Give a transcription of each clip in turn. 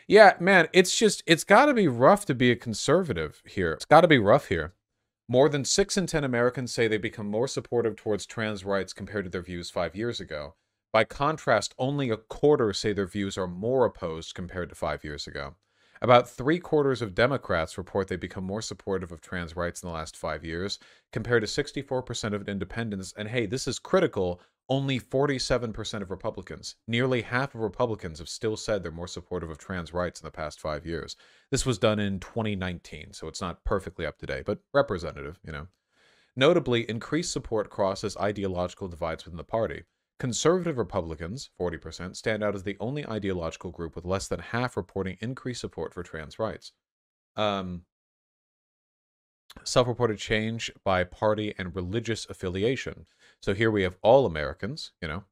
Yeah, man, it's got to be rough to be a conservative here. It's got to be rough here. More than 6 in 10 Americans say they become more supportive towards trans rights compared to their views 5 years ago. By contrast, only a quarter say their views are more opposed compared to 5 years ago. About 3/4 of Democrats report they become more supportive of trans rights in the last 5 years, compared to 64% of independents. And hey, this is critical, only 47% of Republicans. Nearly half of Republicans have still said they're more supportive of trans rights in the past 5 years. This was done in 2019, so it's not perfectly up to date, but representative, you know. Notably, increased support crosses ideological divides within the party. Conservative Republicans, 40%, stand out as the only ideological group with less than half reporting increased support for trans rights. Self-reported change by party and religious affiliation. So here we have all Americans, you know,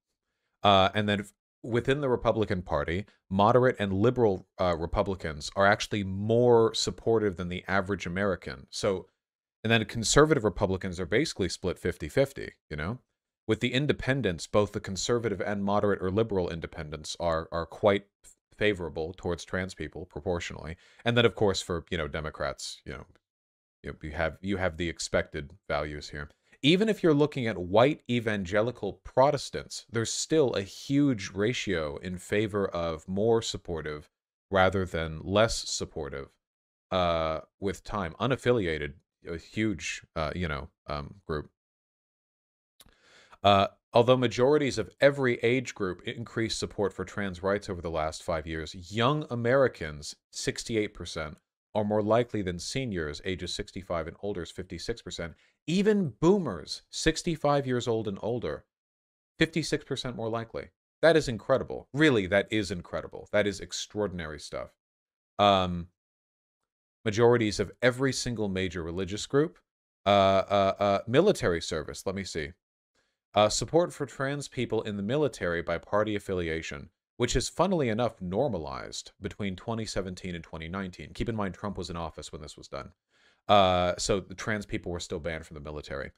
and then within the Republican Party, moderate and liberal Republicans are actually more supportive than the average American. So, and then conservative Republicans are basically split 50-50, you know? With the independents, both the conservative and moderate or liberal independents are quite favorable towards trans people proportionally. And then, of course, for, you know, Democrats, you have the expected values here. Even if you're looking at white evangelical Protestants, there's still a huge ratio in favor of more supportive rather than less supportive with time. Unaffiliated, a huge, group. Although majorities of every age group increased support for trans rights over the last 5 years, young Americans, 68%, are more likely than seniors, ages 65 and older, 56%. Even boomers, 65 years old and older, 56% more likely. That is incredible. Really, that is incredible. That is extraordinary stuff. Majorities of every single major religious group. Military service, let me see. Support for trans people in the military by party affiliation, which is funnily enough normalized between 2017 and 2019. Keep in mind, Trump was in office when this was done. So the trans people were still banned from the military.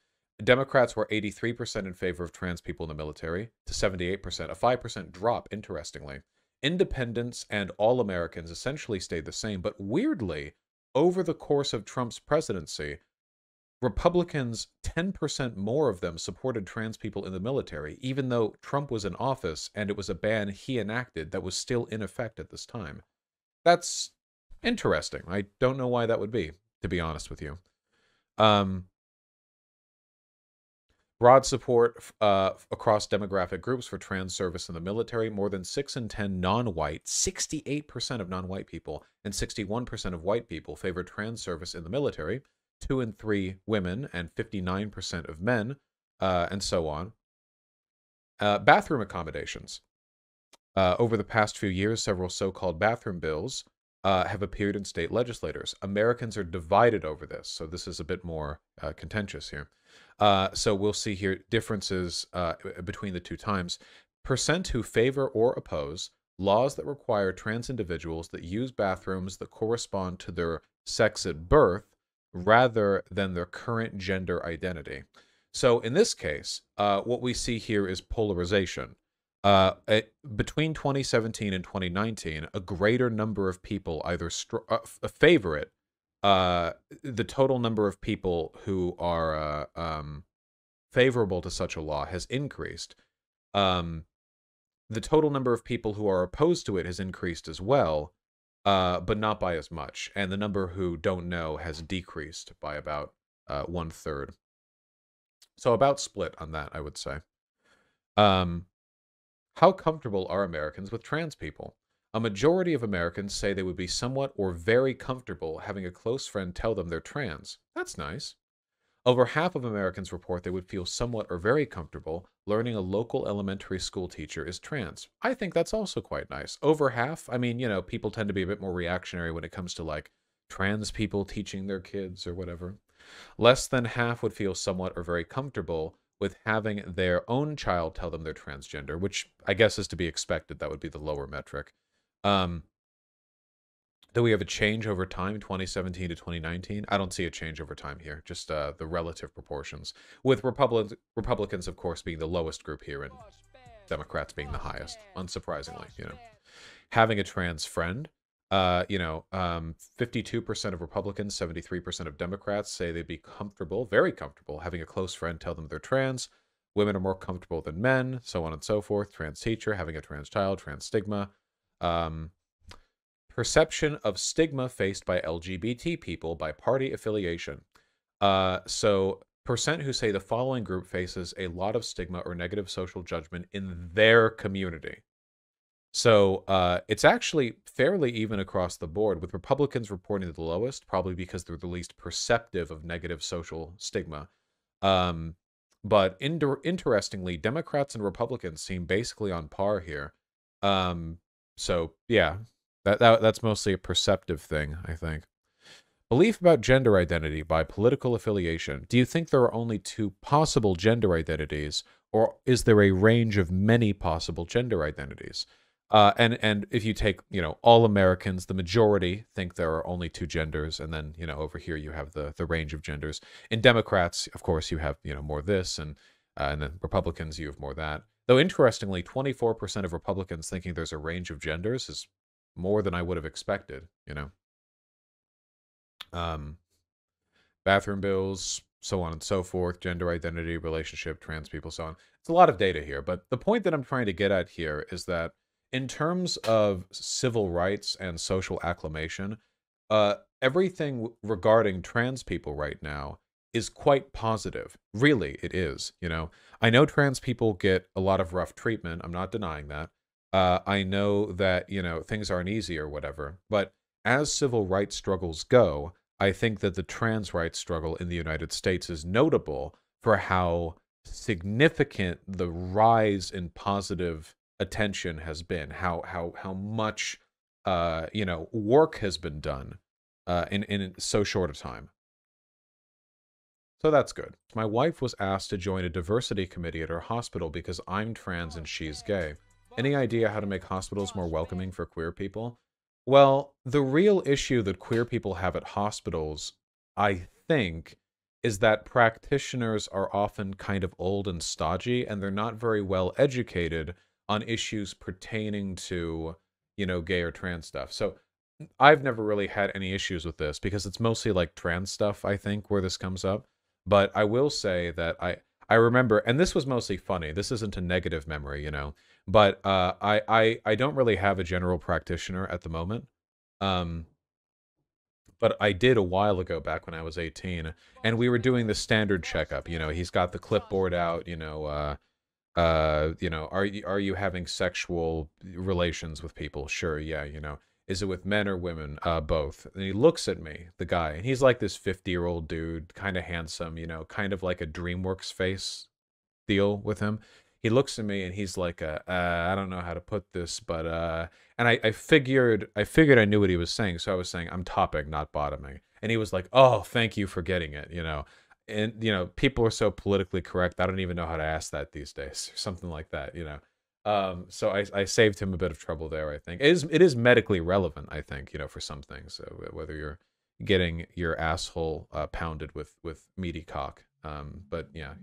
Democrats were 83% in favor of trans people in the military to 78%, a 5% drop, interestingly. Independents and all Americans essentially stayed the same, but weirdly, over the course of Trump's presidency, Republicans, 10% more of them supported trans people in the military, even though Trump was in office and it was a ban he enacted that was still in effect at this time. That's interesting. I don't know why that would be, to be honest with you. Broad support across demographic groups for trans service in the military. More than 6 in 10 non-white, 68% of non-white people, and 61% of white people favor trans service in the military. 2 in 3 women and 59% of men, and so on. Bathroom accommodations. Over the past few years, several so-called bathroom bills have appeared in state legislators. Americans are divided over this, so this is a bit more contentious here. So we'll see here differences between the two times. Percent who favor or oppose laws that require trans individuals that use bathrooms that correspond to their sex at birth rather than their current gender identity. So in this case, what we see here is polarization. Between 2017 and 2019, a greater number of people either favor it. The total number of people who are favorable to such a law has increased. The total number of people who are opposed to it has increased as well, but not by as much. And the number who don't know has decreased by about 1/3. So about split on that, I would say. How comfortable are Americans with trans people? A majority of Americans say they would be somewhat or very comfortable having a close friend tell them they're trans. That's nice. Over half of Americans report they would feel somewhat or very comfortable learning a local elementary school teacher is trans. I think that's also quite nice. Over half, I mean, you know, people tend to be a bit more reactionary when it comes to like trans people teaching their kids or whatever. Less than half would feel somewhat or very comfortable with having their own child tell them they're transgender, which I guess is to be expected. That would be the lower metric. Do we have a change over time, 2017 to 2019? I don't see a change over time here, just the relative proportions. With Republicans, of course, being the lowest group here and Democrats being the highest, unsurprisingly, you know. Having a trans friend. 52% of Republicans, 73% of Democrats say they'd be comfortable, very comfortable, having a close friend tell them they're trans. Women are more comfortable than men, so on and so forth. Trans teacher, having a trans child, trans stigma. Um, Perception of stigma faced by LGBT people by party affiliation. So percent who say the following group faces a lot of stigma or negative social judgment in their community. So it's actually fairly even across the board, with Republicans reporting the lowest, probably because they're the least perceptive of negative social stigma. Um, but interestingly, Democrats and Republicans seem basically on par here. So yeah, that's mostly a perceptive thing, I think. Belief about gender identity by political affiliation. Do you think there are only two possible gender identities, or is there a range of many possible gender identities? And if you take, all Americans, the majority think there are only two genders, and then, over here you have the range of genders. In Democrats, of course, you have, more this, and then Republicans, you have more that. Though interestingly, 24% of Republicans thinking there's a range of genders is more than I would have expected, Um, Bathroom bills, so on and so forth, gender identity, relationship, trans people, so on. It's a lot of data here, but the point that I'm trying to get at here is that in terms of civil rights and social acclamation, everything regarding trans people right now is quite positive. Really, it is. I know trans people get a lot of rough treatment. I'm not denying that. I know that, things aren't easy or whatever, but as civil rights struggles go, I think that the trans rights struggle in the United States is notable for how significant the rise in positive attention has been, how much work has been done in so short a time. So that's good. My wife was asked to join a diversity committee at her hospital because I'm trans and she's gay. Any idea how to make hospitals more welcoming for queer people? Well, the real issue that queer people have at hospitals, I think, is that practitioners are often kind of old and stodgy, and they're not very well educated on issues pertaining to, gay or trans stuff. So I've never really had any issues with this because it's mostly like trans stuff, I think, where this comes up. But I will say that I remember, and this was mostly funny. This isn't a negative memory, but I don't really have a general practitioner at the moment. Um, but I did a while ago, back when I was 18, and we were doing the standard checkup. He's got the clipboard out. Are you having sexual relations with people? Sure, yeah. Is it with men or women? Both. And he looks at me, the guy, and he's like this 50-year-old dude, kind of handsome. Kind of like a DreamWorks face deal with him. He looks at me and he's like, I don't know how to put this, but and I figured I knew what he was saying, so I was saying I'm topping, not bottoming, and he was like, oh, thank you for getting it. And people are so politically correct. I don't even know how to ask that these days, or something like that. So I saved him a bit of trouble there. I think it is medically relevant. I think for some things, so whether you're getting your asshole pounded with meaty cock, but yeah.